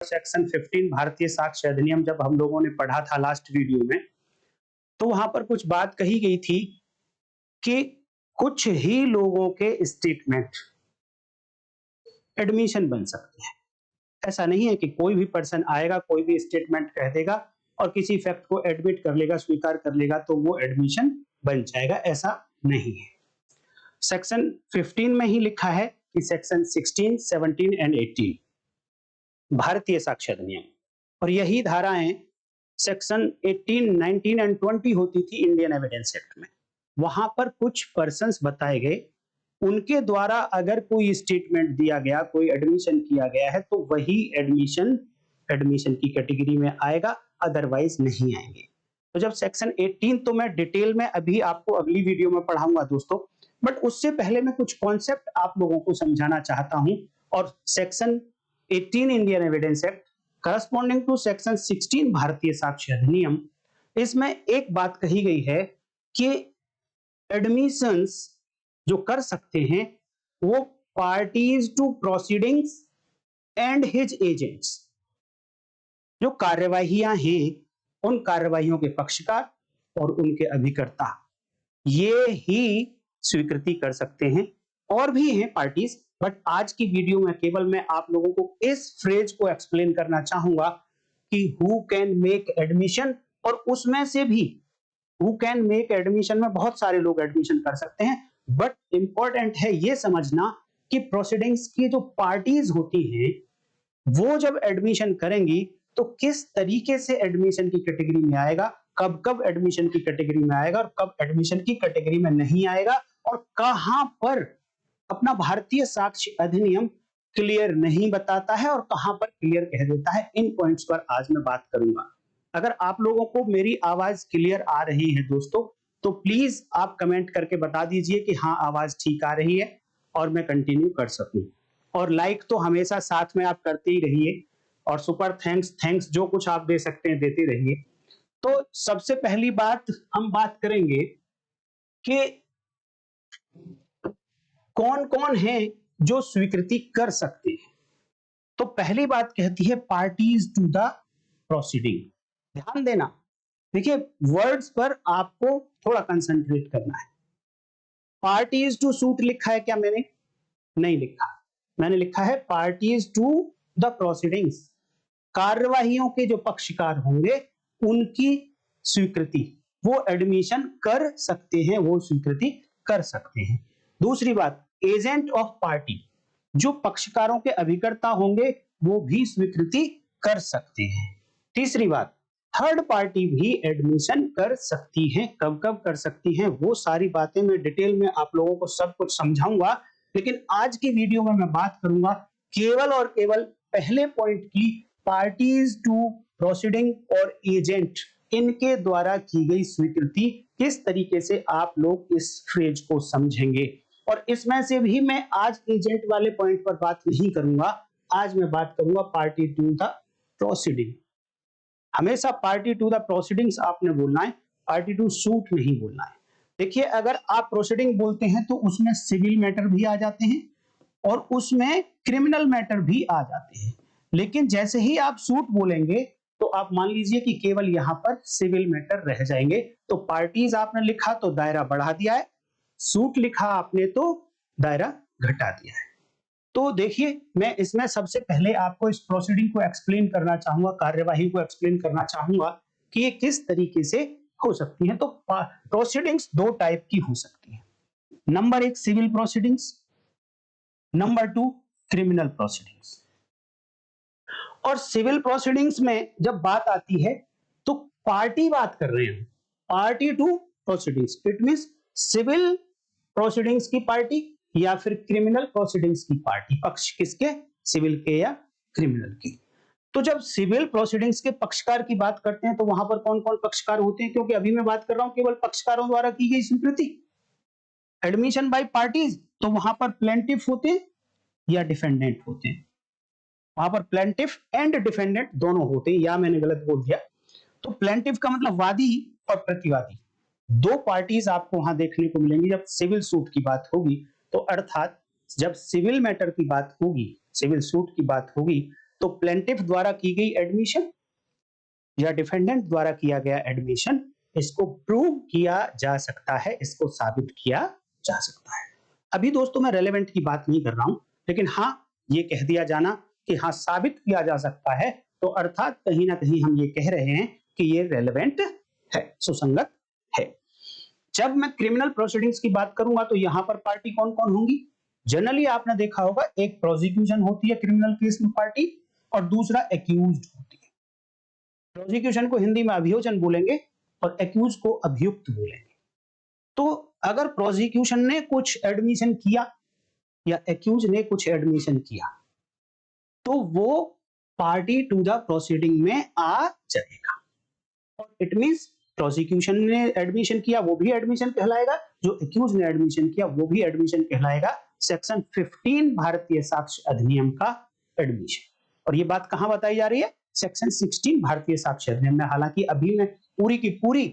Section 15 भारतीय साक्ष्य अधिनियम जब हम लोगों ने पढ़ा था लास्ट वीडियो में, तो वहां पर कुछ बात कही गई थी कि कुछ ही लोगों के स्टेटमेंट एडमिशन बन सकते हैं। ऐसा नहीं है कि कोई भी पर्सन आएगा, कोई भी स्टेटमेंट कह देगा और किसी फैक्ट को एडमिट कर लेगा, स्वीकार कर लेगा तो वो एडमिशन बन जाएगा, ऐसा नहीं है। सेक्शन 15 में ही लिखा है कि सेक्शन 16, 17 एंड 18 भारतीय साक्ष्य अधिनियम, और यही धाराएं सेक्शन 18, 19 एंड 20 होती थी इंडियन एविडेंस एक्ट में। वहां पर कुछ पर्संस बताए गए, उनके द्वारा अगर कोई स्टेटमेंट दिया गया, कोई एडमिशन किया गया है, तो वही एडमिशन की कैटेगरी में आएगा, अदरवाइज नहीं आएंगे। तो जब सेक्शन 18 तो मैं डिटेल में अभी आपको अगली वीडियो में पढ़ाऊंगा दोस्तों, बट उससे पहले मैं कुछ कॉन्सेप्ट आप लोगों को समझाना चाहता हूं। और section 18 Indian evidence act corresponding to section 16 भारतीय साक्ष्य अधिनियम, इसमें एक बात कही गई है कि एडमिशंस जो कर सकते हैं वो parties to proceedings and his agents, जो कार्यवाहियां हैं उन कार्यवाहियों के पक्षकार और उनके अभिकर्ता, ये ही स्वीकृति कर सकते हैं। और भी हैं पार्टीज, बट आज की वीडियो में केवल मैं आप लोगों को इस फ्रेज को एक्सप्लेन करना चाहूंगा कि हु कैन मेक एडमिशन, और उसमें से भी हु कैन मेक एडमिशन में बहुत सारे लोग एडमिशन कर सकते हैं, बट इंपॉर्टेंट है ये समझना कि प्रोसीडिंग्स की जो पार्टीज होती हैं वो जब एडमिशन करेंगी तो किस तरीके से एडमिशन की कैटेगरी में आएगा, कब कब एडमिशन की कैटेगरी में आएगा और कब एडमिशन की कैटेगरी में नहीं आएगा, और कहां पर अपना भारतीय साक्ष्य अधिनियम क्लियर नहीं बताता है और कहां पर क्लियर कह देता है। इन पॉइंट्स पर आज मैं बात करूंगा। अगर आप लोगों को मेरी आवाज क्लियर आ रही है दोस्तों, तो प्लीज आप कमेंट करके बता दीजिए कि हाँ आवाज ठीक आ रही है और मैं कंटिन्यू कर सकूं। और लाइक तो हमेशा साथ में आप करते ही रहिए, और सुपर थैंक्स जो कुछ आप दे सकते हैं देते रहिए। तो सबसे पहली बात हम बात करेंगे कि कौन कौन है जो स्वीकृति कर सकते हैं। तो पहली बात कहती है पार्टीज टू द प्रोसीडिंग। ध्यान देना, देखिए वर्ड्स पर आपको थोड़ा कंसंट्रेट करना है। पार्टीज टू सूट लिखा है क्या मैंने? नहीं लिखा, मैंने लिखा है पार्टीज टू द प्रोसीडिंग्स। कार्यवाहियों के जो पक्षकार होंगे उनकी स्वीकृति, वो एडमिशन कर सकते हैं, वो स्वीकृति कर सकते हैं। दूसरी बात, एजेंट ऑफ पार्टी, जो पक्षकारों के अभिकर्ता होंगे वो भी स्वीकृति कर सकते हैं। तीसरी बात, थर्ड पार्टी भी एडमिशन कर सकती है। कब कब कर सकती है वो सारी बातें मैं डिटेल में आप लोगों को सब कुछ समझाऊंगा, लेकिन आज की वीडियो में मैं बात करूंगा केवल और केवल पहले पॉइंट की, पार्टीज टू प्रोसीडिंग और एजेंट, इनके द्वारा की गई स्वीकृति किस तरीके से आप लोग इस फ्रेज को समझेंगे। और इसमें से भी मैं आज एजेंट वाले पॉइंट पर बात नहीं करूंगा, आज मैं बात करूंगा पार्टी टू द प्रोसीडिंग। हमेशा पार्टी टू द प्रोसीडिंग्स आपने बोलना है, पार्टी टू सूट नहीं बोलना है। देखिए अगर आप प्रोसीडिंग बोलते हैं तो उसमें सिविल मैटर भी आ जाते हैं और उसमें क्रिमिनल मैटर भी आ जाते हैं, लेकिन जैसे ही आप सूट बोलेंगे तो आप मान लीजिए कि केवल यहां पर सिविल मैटर रह जाएंगे। तो पार्टीज आपने लिखा तो दायरा बढ़ा दिया है, सूट लिखा आपने तो दायरा घटा दिया है। तो देखिए मैं इसमें सबसे पहले आपको इस प्रोसीडिंग को एक्सप्लेन करना चाहूंगा, कार्यवाही को एक्सप्लेन करना चाहूंगा कि ये किस तरीके से हो सकती है। तो प्रोसीडिंग्स दो टाइप की हो सकती है। नंबर एक civil proceedings, number two criminal proceedings. और सिविल प्रोसीडिंग्स में जब बात आती है तो पार्टी बात कर रहे हैं, party to proceedings, it means civil proceedings की पार्टी या फिर क्रिमिनल प्रोसीडिंग्स की पार्टी। पक्ष किसके? सिविल के या क्रिमिनल की। तो जब सिविल प्रोसीडिंग्स के पक्षकार की बात करते हैं तो वहां पर कौन कौन पक्षकार होते हैं, क्योंकि अभी मैं बात कर रहा हूं केवल पक्षकारों द्वारा की गई स्वीकृति। एडमिशन बाय पार्टीज, तो वहां पर प्लेंटिफ होते हैं या डिफेंडेंट होते हैं, वहां पर प्लेंटिफ एंड डिफेंडेंट दोनों होते हैं, या मैंने गलत बोल दिया। तो प्लेंटिफ का मतलब वादी और प्रतिवादी, दो पार्टीज आपको वहां देखने को मिलेंगी जब सिविल सूट की बात होगी। तो अर्थात जब सिविल मैटर की बात होगी, सिविल सूट की बात होगी, तो प्लेंटिफ द्वारा की गई एडमिशन या डिफेंडेंट द्वारा किया गया एडमिशन, इसको प्रूव किया जा सकता है, इसको साबित किया जा सकता है। अभी दोस्तों मैं रेलेवेंट की बात नहीं कर रहा हूं, लेकिन हाँ ये कह दिया जाना कि हाँ साबित किया जा सकता है, तो अर्थात कहीं ना कहीं हम ये कह रहे हैं कि ये रेलेवेंट है, सुसंगत है। जब मैं क्रिमिनल प्रोसीडिंग्स की बात करूंगा तो यहां पर पार्टी कौन कौन होंगी? जनरली आपने देखा होगा एक प्रोसिक्यूशन होती है क्रिमिनल केस में पार्टी, और दूसरा एक्यूज्ड होती है। प्रोसिक्यूशन को हिंदी में अभियोजन बोलेंगे और एक्यूज को अभियुक्त बोलेंगे। तो अगर प्रोसिक्यूशन ने कुछ एडमिशन किया या एक्यूज ने कुछ एडमिशन किया, तो वो पार्टी टू द प्रोसीडिंग में आ जाएगा। और इट मींस प्रोसिक्यूशन ने एडमिशन किया वो भी एडमिशन कहलाएगा, जो एक्यूज ने एडमिशन किया वो भी एडमिशन कहलाएगा। सेक्शन 15 भारतीय साक्ष्य अधिनियम का एडमिशन। और ये बात कहां बताई जा रही है? सेक्शन 16 भारतीय साक्ष्य अधिनियम में। हालांकि अभी मैं पूरी की पूरी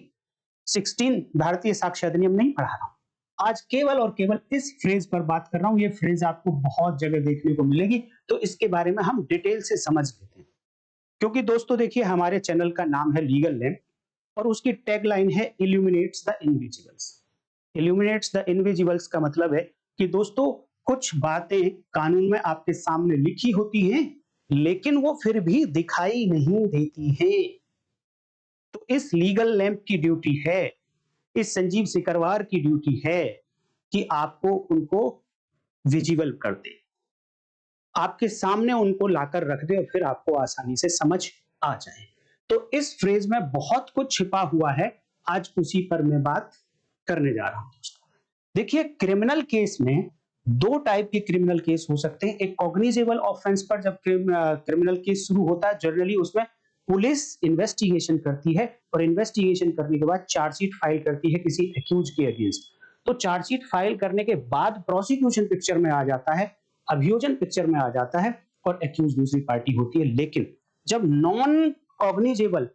16 भारतीय साक्ष्य अधिनियम नहीं पढ़ा रहा हूं, आज केवल और केवल इस फ्रेज पर बात कर रहा हूं। ये फ्रेज आपको बहुत जगह देखने को मिलेगी, तो इसके बारे में हम डिटेल से समझ लेते हैं। क्योंकि दोस्तों देखिए, हमारे चैनल का नाम है लीगल लैंप और उसकी टैगलाइन है illuminates the invisibles. Illuminates the invisibles का मतलब है कि दोस्तों कुछ बातें कानून में आपके सामने लिखी होती हैं, लेकिन वो फिर भी दिखाई नहीं देती हैं। तो इस लीगल लैंप की ड्यूटी है, इस संजीव सिकरवार की ड्यूटी है कि आपको उनको विजिबल कर दे, आपके सामने उनको लाकर रख दे और फिर आपको आसानी से समझ आ जाए। तो इस फ्रेज में बहुत कुछ छिपा हुआ है, आज उसी पर मैं बात करने जा रहा हूं दोस्तों। देखिए, क्रिमिनल केस में दो टाइप के क्रिमिनल केस हो सकते हैं। एक कॉग्निजेबल ऑफेंस पर जब क्रिमिनल केस शुरू होता है, जनरली उसमें पुलिस इन्वेस्टिगेशन करती है और इन्वेस्टिगेशन करने के बाद चार्जशीट फाइल करती है किसी एक्यूज के अगेंस्ट। तो चार्जशीट फाइल करने के बाद प्रोसिक्यूशन पिक्चर में आ जाता है, अभियोजन पिक्चर में आ जाता है और एक्यूज दूसरी पार्टी होती है। लेकिन जब नॉन कॉग्निजेबल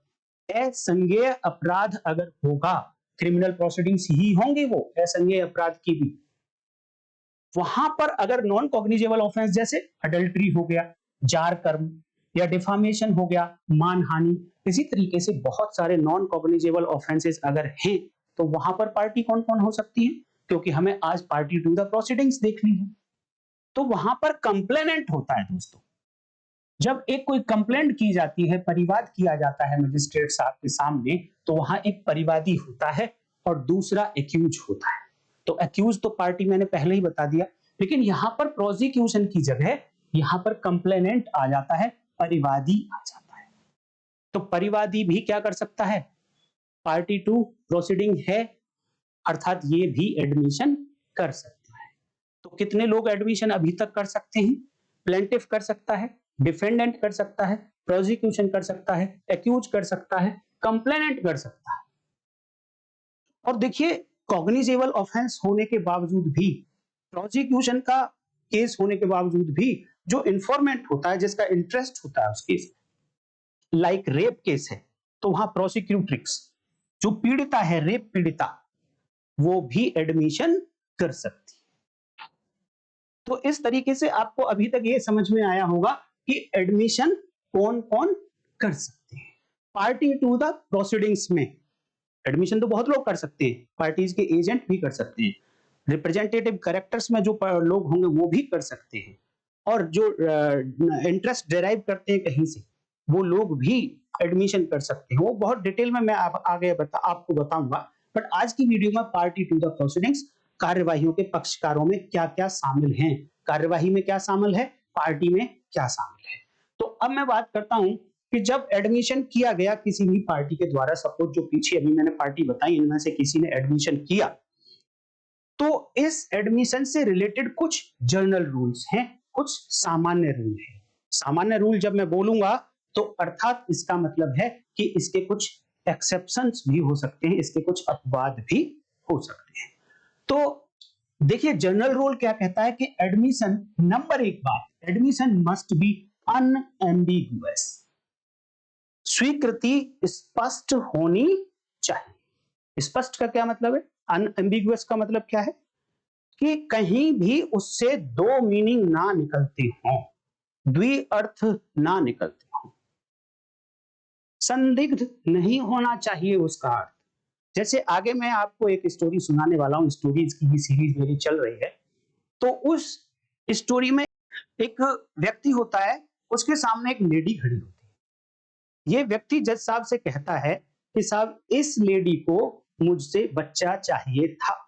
असंज्ञेय अपराध अगर होगा, क्रिमिनल प्रोसीडिंग्स ही होंगी वो असंज्ञेय अपराध की भी, वहां पर अगर नॉन कॉग्निजेबल ऑफेंस जैसे अडल्ट्री हो गया, जार कर्म या डिफामेशन हो गया, मानहानि, इसी तरीके से बहुत सारे नॉन कॉग्निजेबल ऑफेंसेस अगर हैं, तो वहां पर पार्टी कौन कौन हो सकती है? क्योंकि हमें आज पार्टी टू द प्रोसीडिंग्स देखनी है। तो वहां पर कंप्लेनेंट होता है दोस्तों। जब एक कोई कंप्लेंट की जाती है, परिवाद किया जाता है मजिस्ट्रेट साहब के सामने, तो वहां एक परिवादी होता है और दूसरा एक्यूज होता है। तो एक्यूज तो पार्टी मैंने पहले ही बता दिया, लेकिन यहां पर प्रोसिक्यूशन की जगह यहां पर कंप्लेनेंट आ जाता है, परिवादी आ जाता है। तो परिवादी भी क्या कर सकता है? पार्टी टू प्रोसीडिंग है, अर्थात ये भी एडमिशन कर सकता है। तो कितने लोग एडमिशन अभी तक कर सकते हैं? प्लेंटिफ कर सकता है, डिफेंडेंट कर सकता है, प्रोसिक्यूशन कर सकता है, एक्यूज कर सकता है, कंप्लेनेंट कर सकता है। और देखिए, कॉग्निजेबल ऑफेंस होने के बावजूद भी, प्रोसिक्यूशन का केस होने के बावजूद भी, जो इंफॉर्मेंट होता है, जिसका इंटरेस्ट होता है उस केस में, लाइक रेप केस है, तो वहां प्रोसिक्यूट्रिक्स जो पीड़िता है, रेप पीड़िता, वो भी एडमिशन कर सकती है। तो इस तरीके से आपको अभी तक ये समझ में आया होगा कि एडमिशन कौन कौन कर सकते हैं। पार्टी टू द प्रोसीडिंग्स में एडमिशन तो बहुत लोग कर सकते हैं, पार्टीज के एजेंट भी कर सकते हैं, रिप्रेजेंटेटिव कैरेक्टर्स में जो लोग होंगे वो भी कर सकते हैं, और जो इंटरेस्ट डिराइव करते हैं कहीं से, वो लोग भी एडमिशन कर सकते हैं। वो बहुत डिटेल में मैं आगे आपको बताऊंगा। बट आज की वीडियो में पार्टी टू द प्रोसीडिंग्स, कार्यवाहियों के पक्षकारों में क्या क्या शामिल हैं, कार्यवाही में क्या शामिल है, पार्टी में क्या शामिल है। तो अब मैं बात करता हूं कि जब एडमिशन किया गया किसी भी पार्टी के द्वारा, सपोज जो पीछे अभी मैंने पार्टी बताई, इनमें से किसी ने एडमिशन किया, तो इस एडमिशन से रिलेटेड कुछ जनरल रूल्स हैं, कुछ सामान्य रूल हैं। सामान्य रूल जब मैं बोलूंगा तो अर्थात इसका मतलब है कि इसके कुछ एक्सेप्शंस भी हो सकते हैं, इसके कुछ अपवाद भी हो सकते हैं। तो देखिए, जनरल रूल क्या कहता है कि एडमिशन, नंबर एक बात, एडमिशन मस्ट बी अनएम्बिगुअस। स्वीकृति स्पष्ट होनी चाहिए। स्पष्ट का क्या मतलब है? अनएम्बिगुअस का मतलब क्या है? कि कहीं भी उससे दो मीनिंग ना निकलते हों। द्विअर्थ ना निकलते हो, संदिग्ध नहीं होना चाहिए उसका अर्थ। जैसे आगे मैं आपको एक स्टोरी सुनाने वाला हूं, स्टोरीज की भी सीरीज मेरी चल रही है। तो उस स्टोरी में एक व्यक्ति होता है, उसके सामने एक लेडी खड़ी होती है। ये व्यक्ति जज साहब से कहता है कि साहब इस लेडी को मुझसे बच्चा चाहिए था।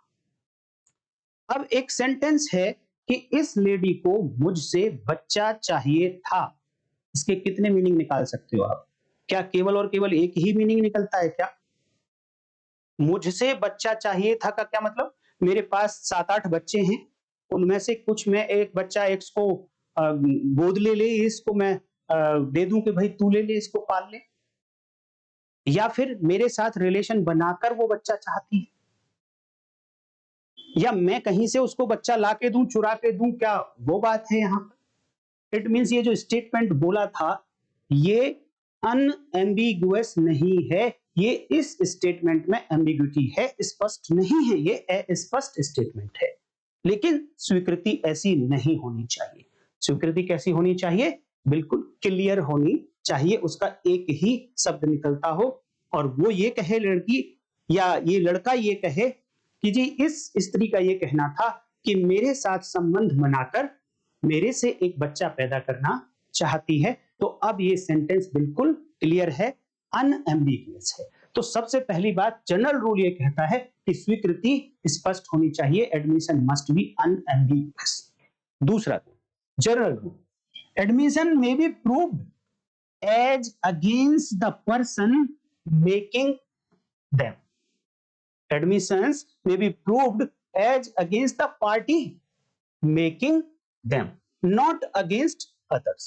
अब एक सेंटेंस है कि इस लेडी को मुझसे बच्चा चाहिए था, इसके कितने मीनिंग निकाल सकते हो आप? क्या केवल और केवल एक ही मीनिंग निकलता है क्या? मुझसे बच्चा चाहिए था का क्या मतलब? मेरे पास 7-8 बच्चे हैं, उनमें से कुछ में एक बच्चा इसको गोद ले ले, इसको मैं दे दूं कि भाई तू ले ले, इसको पाल ले। या फिर मेरे साथ रिलेशन बनाकर वो बच्चा चाहती है, या मैं कहीं से उसको बच्चा ला के दूं, चुरा के दूं, क्या वो बात है यहाँ पर? इट मीन्स ये जो स्टेटमेंट बोला था ये अनएम्बिगुअस नहीं है, ये इस स्टेटमेंट में एम्बिग्यूटी है, स्पष्ट नहीं है, ये अस्पष्ट स्टेटमेंट है। लेकिन स्वीकृति ऐसी नहीं होनी चाहिए। स्वीकृति कैसी होनी चाहिए? बिल्कुल क्लियर होनी चाहिए, उसका एक ही शब्द निकलता हो और वो ये कहे लड़की या ये लड़का ये कहे कि जी इस स्त्री का ये कहना था कि मेरे साथ संबंध बनाकर मेरे से एक बच्चा पैदा करना चाहती है। तो अब ये सेंटेंस बिल्कुल क्लियर है, अनएम्बिगुअस है। तो सबसे पहली बात, जनरल रूल ये कहता है कि स्वीकृति स्पष्ट होनी चाहिए, एडमिशन मस्ट बी अनएम्बिगुअस। दूसरा general rule, admission may be proved as against the person making them. Admissions may be proved as against the party making them, not against others.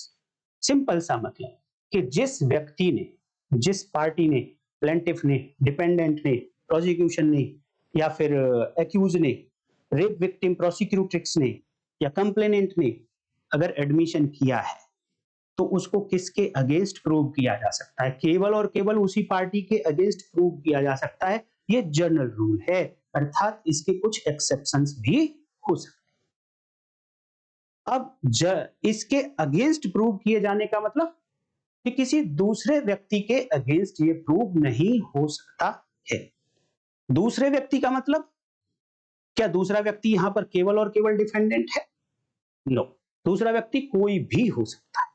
Simple सा मतलब कि जिस व्यक्ति ने, जिस पार्टी ने, plaintiff ने, डिपेंडेंट ने, प्रोसिक्यूशन ने या फिर एक्यूज ने, रेप विक्टिम प्रोसिक्यूट्रिक्स ने या कंप्लेनेंट ने अगर एडमिशन किया है तो उसको किसके अगेंस्ट प्रूव किया जा सकता है? केवल और केवल उसी पार्टी के अगेंस्ट प्रूव किया जा सकता है। ये जनरल रूल है, अर्थात इसके कुछ एक्सेप्शंस भी हो सकते हैं। अब इसके अगेंस्ट प्रूव किए जाने का मतलब कि किसी दूसरे व्यक्ति के अगेंस्ट ये प्रूव नहीं हो सकता है। दूसरे व्यक्ति का मतलब क्या दूसरा व्यक्ति यहां पर केवल और केवल डिफेंडेंट है? नो, दूसरा व्यक्ति कोई भी हो सकता है।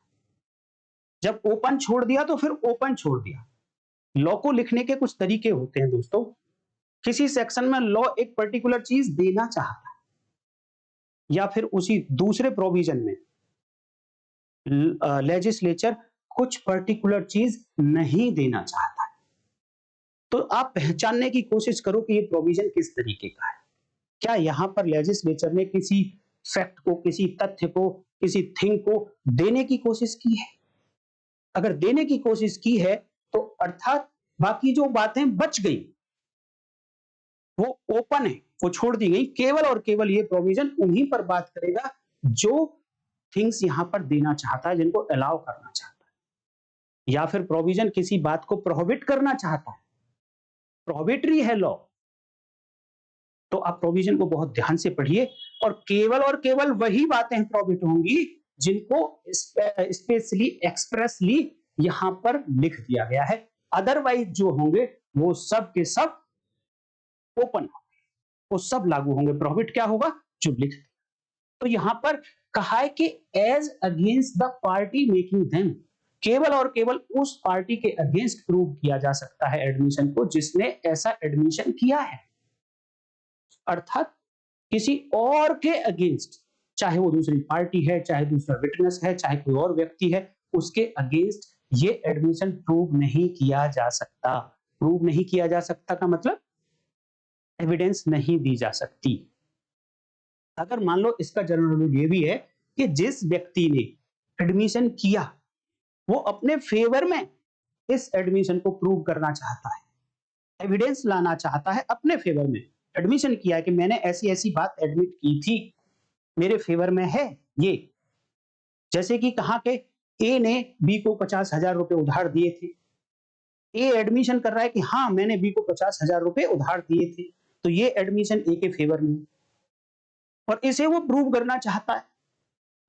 जब ओपन छोड़ दिया तो फिर ओपन छोड़ दिया। लॉ को लिखने के कुछ तरीके होते हैं दोस्तों। किसी सेक्शन में लॉ एक पर्टिकुलर चीज देना चाहता है या फिर उसी दूसरे प्रोविजन में लेजिस्लेचर कुछ पर्टिकुलर चीज नहीं देना चाहता है, तो आप पहचानने की कोशिश करो कि ये प्रोविजन किस तरीके का है। क्या यहां पर लेजिस्लेचर ने किसी फैक्ट को, किसी तथ्य को, किसी थिंग को देने की कोशिश की है? अगर देने की कोशिश की है तो अर्थात बाकी जो बातें बच गई वो ओपन है, वो छोड़ दी गई। केवल और केवल ये प्रोविजन उन्हीं पर बात करेगा जो थिंग्स यहां पर देना चाहता है, जिनको अलाउ करना चाहता है। या फिर प्रोविजन किसी बात को प्रोहिबिट करना चाहता है, प्रोहिबिटरी है लॉ, तो आप प्रोविजन को बहुत ध्यान से पढ़िए और केवल वही बातें प्रोहिबिट होंगी जिनको स्पेशली एक्सप्रेसली यहां पर लिख दिया गया है। अदरवाइज जो होंगे वो सब के सब ओपन होंगे, वो सब लागू होंगे। प्रोहिबिट क्या होगा? जो लिख दिया। तो यहां पर कहा है कि as against the party making them, केवल और केवल उस पार्टी के अगेंस्ट प्रूव किया जा सकता है एडमिशन को जिसने ऐसा एडमिशन किया है। अर्थात किसी और के अगेंस्ट, चाहे वो दूसरी पार्टी है, चाहे दूसरा विटनेस है, चाहे कोई और व्यक्ति है, उसके अगेंस्ट ये एडमिशन प्रूव नहीं किया जा सकता। प्रूव नहीं किया जा सकता का मतलब एविडेंस नहीं दी जा सकती। अगर मान लो इसका जनरल रूल ये भी है कि जिस व्यक्ति ने एडमिशन किया वो अपने फेवर में इस एडमिशन को प्रूव करना चाहता है, एविडेंस लाना चाहता है अपने फेवर में। एडमिशन किया है कि मैंने ऐसी ऐसी बात एडमिट की थी, मेरे फेवर में है ये। जैसे कि कहा कि ए ने बी को 50,000 रुपए उधार दिए थे। ए एडमिशन कर रहा है कि हाँ मैंने बी को 50,000 रुपए उधार दिए थे, तो ये एडमिशन ए के फेवर में और इसे वो प्रूव करना चाहता है।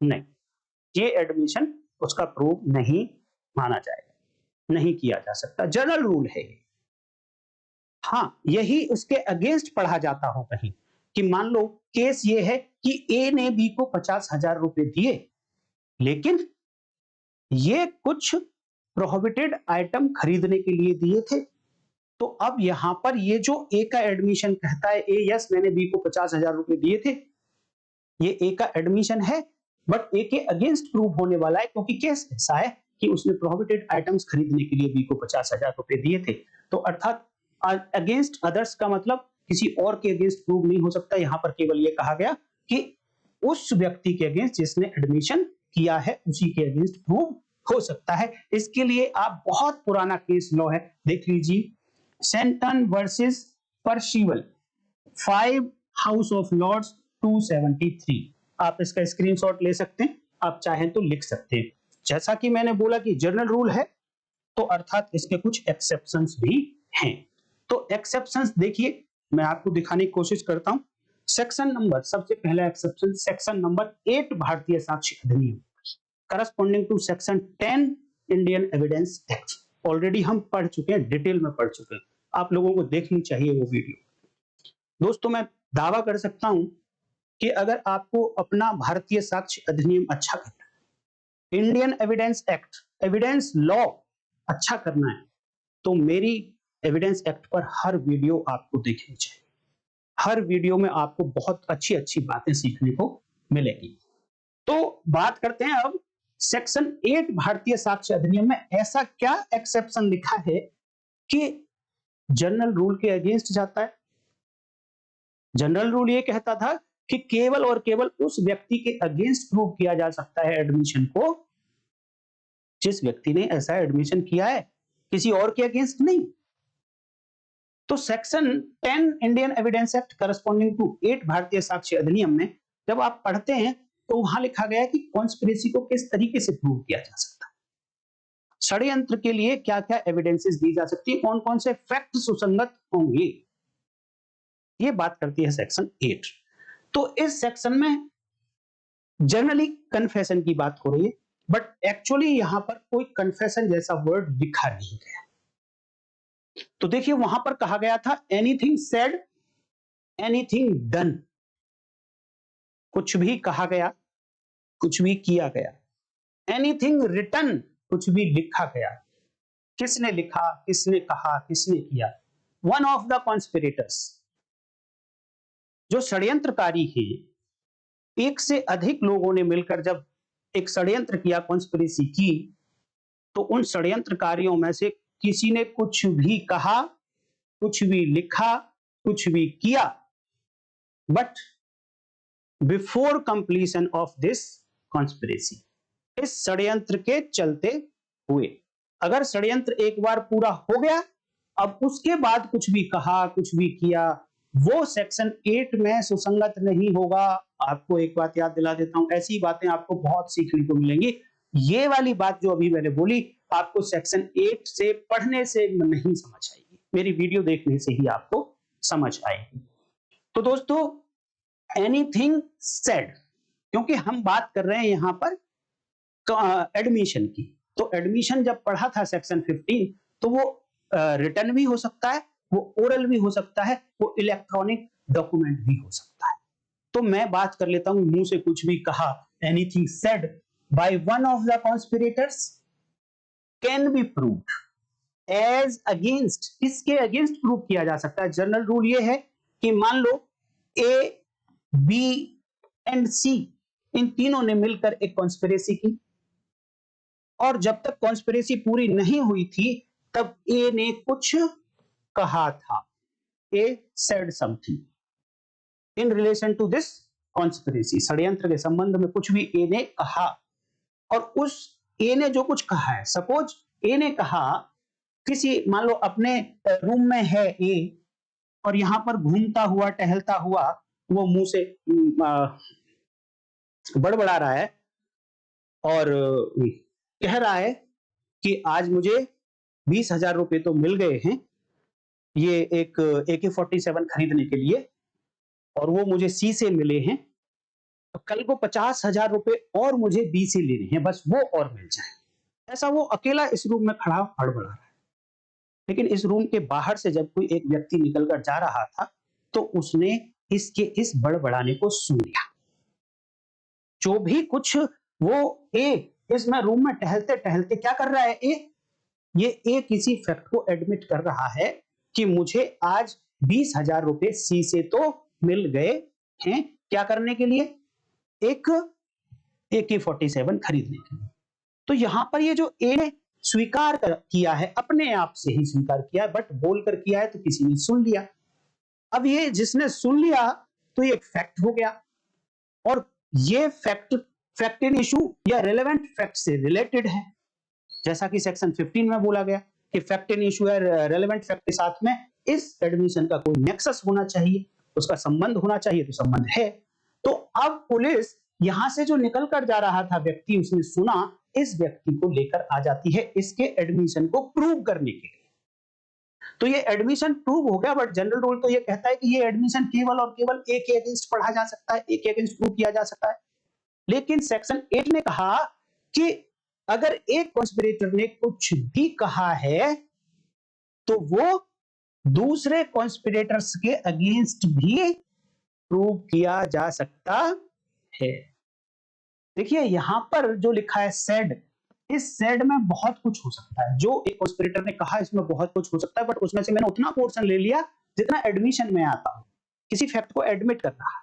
नहीं, ये एडमिशन उसका प्रूव नहीं माना जाएगा, नहीं किया जा सकता, जनरल रूल है ये। हाँ, यही उसके अगेंस्ट पढ़ा जाता हो कहीं कि मान लो केस ये है कि ए ने बी को 50,000 रुपए दिए, लेकिन ये कुछ प्रोहिबिटेड आइटम खरीदने के लिए दिए थे। तो अब यहां पर ये जो ए का एडमिशन कहता है, ए यस मैंने बी को 50,000 रुपए दिए थे, ये ए का एडमिशन है, बट ए के अगेंस्ट प्रूव होने वाला है क्योंकि केस ऐसा है कि उसने प्रोहिबिटेड आइटम्स खरीदने के लिए बी को 50,000 रुपए दिए थे। तो अर्थात अगेंस्ट अदर्स का मतलब किसी और के अगेंस्ट प्रूव नहीं हो सकता। यहां पर केवल ये कहा गया कि उस व्यक्ति के अगेंस्ट जिसने एडमिशन किया है उसी के अगेंस्ट प्रूव हो सकता है। इसके लिए आप बहुत पुराना केस लॉ है, देख लीजिए, सेंटन वर्सेस पर्शिवल, 5 हाउस ऑफ लॉर्ड्स 273। आप इसका स्क्रीनशॉट ले सकते हैं, आप चाहें तो लिख सकते हैं। जैसा कि मैंने बोला कि जनरल रूल है, तो अर्थात इसके कुछ एक्सेप्शंस भी हैं। तो एक्सेप्शंस देखिए, मैं आपको दिखाने की कोशिश करता हूं। सेक्शन नंबर, सबसे पहला एक्सेप्शन सेक्शन नंबर 8 भारतीय साक्ष्य अधिनियम, corresponding to section 10 Indian evidence act. Already हम पढ़ चुके हैं, डिटेल में पढ़ चुके हैं, आप लोगों को देखनी चाहिए वो वीडियो। दोस्तों, मैं दावा कर सकता हूं कि अगर आपको अपना भारतीय साक्ष्य अधिनियम अच्छा करना है, Indian evidence act, evidence law अच्छा करना है, तो मेरी एविडेंस एक्ट पर हर वीडियो आपको देखनी चाहिए। हर वीडियो में आपको बहुत अच्छी अच्छी बातें सीखने को मिलेगी। तो बात करते हैं अब सेक्शन 8 भारतीय साक्ष्य अधिनियम में ऐसा क्या एक्सेप्शन लिखा है कि जनरल रूल के अगेंस्ट जाता है। जनरल रूल ये कहता था कि केवल और केवल उस व्यक्ति के अगेंस्ट प्रूव किया जा सकता है एडमिशन को जिस व्यक्ति ने ऐसा एडमिशन किया है, किसी और के अगेंस्ट नहीं। तो section 10 Indian evidence act corresponding to 8 भारतीय साक्ष्य अधिनियम में जब आप पढ़ते हैं तो वहां लिखा गया है कि कॉन्स्पिरेसी को किस तरीके से प्रूव किया जा सकता है, षड्यंत्र के लिए क्या क्या एविडेंसेस दी जा सकती है, कौन कौन से फैक्ट सुसंगत होंगे, ये बात करती है सेक्शन 8। तो इस सेक्शन में जनरली कन्फेशन की बात हो रही है, बट एक्चुअली यहां पर कोई कन्फेशन जैसा वर्ड लिखा नहीं गया। तो देखिए वहां पर कहा गया था एनीथिंग सेड, एनीथिंग डन, कुछ भी कहा गया, कुछ भी किया गया। एनीथिंग रिटन, कुछ भी लिखा गया, किसने लिखा, किसने कहा, किसने किया। वन ऑफ द कॉन्स्पिरेटर्स, जो षड्यंत्रकारी है, एक से अधिक लोगों ने मिलकर जब एक षड्यंत्र किया, कॉन्स्पिरेसी की, तो उन षड्यंत्रकारियों में से किसी ने कुछ भी कहा, कुछ भी लिखा, कुछ भी किया, but before completion of this conspiracy, इस षड्यंत्र के चलते हुए, अगर षड्यंत्र एक बार पूरा हो गया, अब उसके बाद कुछ भी कहा, कुछ भी किया, वो सेक्शन 8 में सुसंगत नहीं होगा। आपको एक बात याद दिला देता हूं, ऐसी बातें आपको बहुत सीखने को मिलेंगी। ये वाली बात जो अभी मैंने बोली आपको सेक्शन 8 से पढ़ने से नहीं समझ आएगी, मेरी वीडियो देखने से ही आपको समझ आएगी। तो दोस्तों, एनीथिंग सेड, क्योंकि हम बात कर रहे हैं यहां पर एडमिशन की, तो एडमिशन जब पढ़ा था सेक्शन 15, तो वो रिटर्न भी हो सकता है, वो ओरल भी हो सकता है, वो इलेक्ट्रॉनिक डॉक्यूमेंट भी हो सकता है। तो मैं बात कर लेता हूं, मुंह से कुछ भी कहा, anything said by one of the conspirators can be proved as against, इसके अगेंस्ट प्रूव किया जा सकता है। जनरल रूल ये है कि मान लो ए, बी एंड सी, इन तीनों ने मिलकर एक कॉन्स्पिरेसी की, और जब तक कॉन्स्पिरेसी पूरी नहीं हुई थी तब ए ने कुछ कहा था, he said something in relation to this conspiracy, षड्यंत्र के संबंध में कुछ भी ए ने कहा, और उस ए ने जो कुछ कहा है, सपोज ए ने कहा किसी, मान लो अपने रूम में है ए, और यहां पर घूमता हुआ टहलता हुआ वो मुंह से बड़बड़ा रहा है और कह रहा है कि आज मुझे 20,000 रुपए तो मिल गए हैं ये एक AK-47 खरीदने के लिए, और वो मुझे सी से मिले हैं, तो कल को 50,000 रुपए और मुझे बी से लेने हैं, बस वो और मिल जाए। ऐसा वो अकेला इस रूम में खड़ा हड़बड़ा रहा है। लेकिन इस रूम के बाहर से जब कोई एक व्यक्ति निकलकर जा रहा था, तो उसने इसके इस बड़बड़ाने को सुन लिया। जो भी कुछ वो ए इसमें रूम में टहलते टहलते क्या कर रहा है, ये किसी फैक्ट को एडमिट कर रहा है कि मुझे आज 20,000 रुपए सी से तो मिल गए हैं, क्या करने के लिए, एक AK-47 खरीदने के लिए। तो यहां पर ये जो ए ने स्वीकार किया है, अपने आप से ही स्वीकार किया, बट बोलकर किया है तो किसी ने सुन लिया। अब ये जिसने सुन लिया तो ये फैक्ट हो गया, और ये फैक्ट इन इशू या रेलेवेंट फैक्ट से रिलेटेड है, जैसा कि सेक्शन 15 में बोला गया कि फैक्ट इन इशू या रेलेवेंट फैक्ट के साथ में इस एडमिशन का कोई नेक्सस होना चाहिए, उसका संबंध होना चाहिए, तो संबंध है। तो अब पुलिस यहां से जो निकल कर जा रहा था व्यक्ति, उसने सुना, इस व्यक्ति को लेकर आ जाती है इसके एडमिशन को प्रूव करने के लिए। तो ये एडमिशन प्रूव हो गया, बट जनरल रूल तो ये कहता है कि ये एडमिशन केवल और केवल ए के अगेंस्ट पढ़ा जा सकता है, ए के अगेंस्ट प्रूव किया जा सकता है। लेकिन सेक्शन 8 ने कहा कि अगर एक कॉन्स्पिरेटर ने कुछ भी कहा है तो वो दूसरे कॉन्स्पिरेटर्स के अगेंस्ट भी प्रूव किया जा सकता है। देखिए यहां पर जो लिखा है सेड, इस सेड में बहुत कुछ हो सकता है। जो एक कॉन्स्पिरेटर ने कहा इसमें बहुत कुछ हो सकता है, बट उसमें से मैंने उतना पोर्शन ले लिया जितना एडमिशन में आता हो, किसी फैक्ट को एडमिट कर रहा है।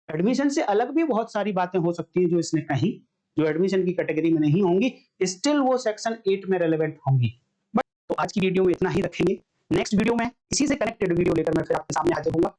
एडमिशन से अलग भी बहुत सारी बातें हो सकती है जो इसने कही, जो एडमिशन की कैटेगरी में नहीं होंगी, स्टिल वो सेक्शन 8 में रेलेवेंट होंगी। बट तो आज की वीडियो में इतना ही रखेंगे। नेक्स्ट वीडियो में इसी से कनेक्टेड वीडियो लेकर मैं फिर आपके सामने हाजिर होऊंगा।